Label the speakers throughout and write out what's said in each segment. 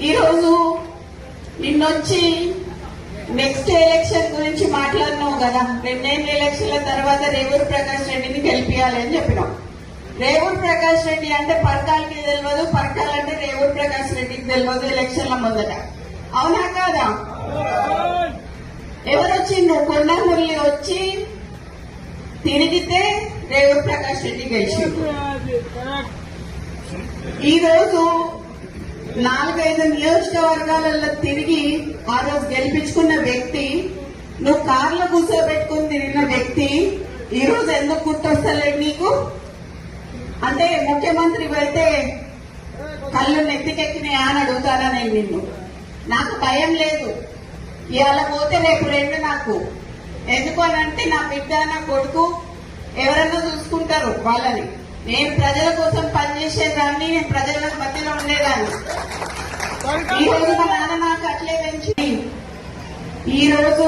Speaker 1: ఈరోజు నిన్నొచ్చి next election గురించి మాట్లాడినావు కదా. 2 ఏళ్ళ ఎలక్షన్ల తర్వాత రేవూరు ప్రకాష్ రెడ్డిని గెలిపియాలి అని చెప్పినాం. రేవూరు ప్రకాష్ రెడ్డి అంటే పరకాలకి తెలియదు, పరకాలంటే రేవూరు ప్రకాష్ రెడ్డికి తెలియదు ఎలక్షన్ల ముందట. అవునా కాదా? ఎవరొచ్చిండు? కొండా మురళి వచ్చి తిరిగితే రేవూరు ప్రకాష్ రెడ్డి గెలిచిండు. ఈ రోజు 4-5 నియోజకవర్గాలలో తిరిగి ఆ రోజు గెలిపించుకున్న వ్యక్తి, నువ్వు కార్లో కూర్చోబెట్టుకుని తిరిగిన వ్యక్తి ఈ రోజు ఎందుకు గుర్తొస్తలేదు నీకు? అంటే ముఖ్యమంత్రి అయితే కళ్ళు నెత్తికెక్కినాయా అని అడుగుతానా నేను నిన్ను? నాకు భయం లేదు. ఇవాళ పోతే రేపు 2 నాకు. ఎందుకు అని అంటే నా బిడ్డ నా కొడుకు ఎవరన్నా చూసుకుంటారు వాళ్ళని. నేను ప్రజల కోసం పనిచేసేదాన్ని, నేను ప్రజల మధ్యలో ఉండేదాన్ని. ఈ రోజు మా నాన్న నాకు అట్లే పెంచి ఈ రోజు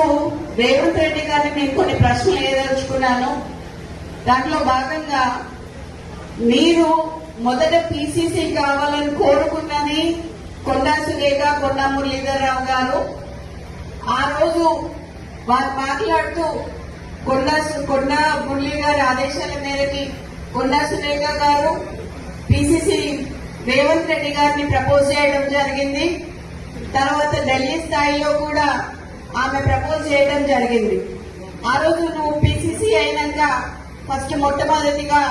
Speaker 1: రేవంత్ రెడ్డి గారిని నేను కొన్ని ప్రశ్నలు ఏదలుచుకున్నాను. దాంట్లో భాగంగా మీరు మొదట పిసిసి కావాలని కోరుకున్నది కొండా సురేఖ, కొండా మురళీధరరావు గారు. ఆ రోజు వారు మాట్లాడుతూ కొండా మురళీ గారి ఆదేశాల మేరకి కొండా సురేఖ గారు పిసిసి రేవంత్ రెడ్డి గారిని ప్రపోజ్ చేయడం జరిగింది. తర్వాత ఢిల్లీ స్థాయిలో కూడా ఆమె ప్రపోజ్ చేయడం జరిగింది. ఆ రోజు నువ్వు పిసిసి అయినాక ఫస్ట్ మొట్టమొదటిగా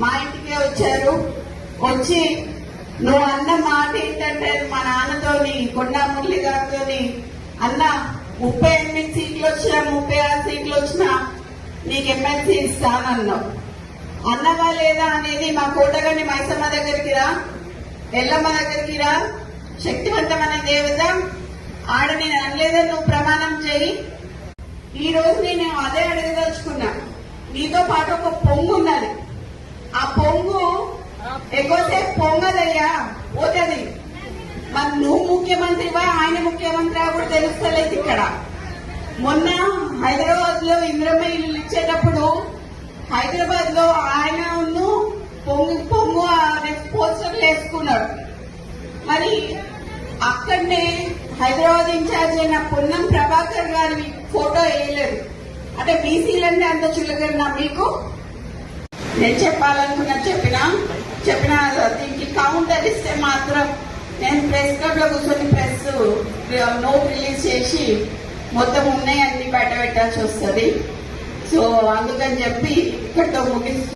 Speaker 1: మా ఇంటికే వచ్చారు. వచ్చి నువ్వు అన్న మాట ఏంటంటే మా నాన్నతోని కొండా మురళి గారితోని అన్న 38 సీట్లు వచ్చినా 36 సీట్లు వచ్చినా నీకు ఎమ్మెల్సీ ఇస్తానన్నావు. అన్నవా లేదా అనేది మా కోటగాని మైసమ్మ దగ్గరికి రా, ఎల్లమ్మ దగ్గరికి రా, శక్తివంతమైన దేవత ఆడ నేను అనలేదని నువ్వు ప్రమాణం చేయి. ఈ రోజు నేను అదే అడగదలుచుకున్నా. నీతో పాటు ఒక పొంగు ఉన్నది. ఆ పొంగు ఎక్కువసేపు పొంగదయ్యా, పోతుంది. మరి నువ్వు ముఖ్యమంత్రివా ఆయన ముఖ్యమంత్రి కూడా తెలుస్తలేదు. ఇక్కడ మొన్న హైదరాబాద్ లో ఇంద్రమ్మ ఇల్లు ఇచ్చేటప్పుడు హైదరాబాద్ లో ఆయన పొంగు పోస్టర్లు వేసుకున్నాడు. మరి అక్కడనే హైదరాబాద్ ఇన్ఛార్జ్ అయిన పొన్నం ప్రభాకర్ గారి ఫోటో వేయలేదు. అంటే బీసీలంటే అంత చులకన్నా మీకు? నేను చెప్పాలనుకున్నా చెప్పిన దీనికి కౌంటర్ ఇస్తే మాత్రం నేను ప్రెస్ క్లబ్ లో కూర్చొని ప్రెస్ నోట్ రిలీజ్ చేసి మొత్తం ఉన్నాయన్నీ బయట పెట్టాల్సి వస్తుంది. సో అందుకని చెప్పి ఇక్కడితో ముగిస్తూ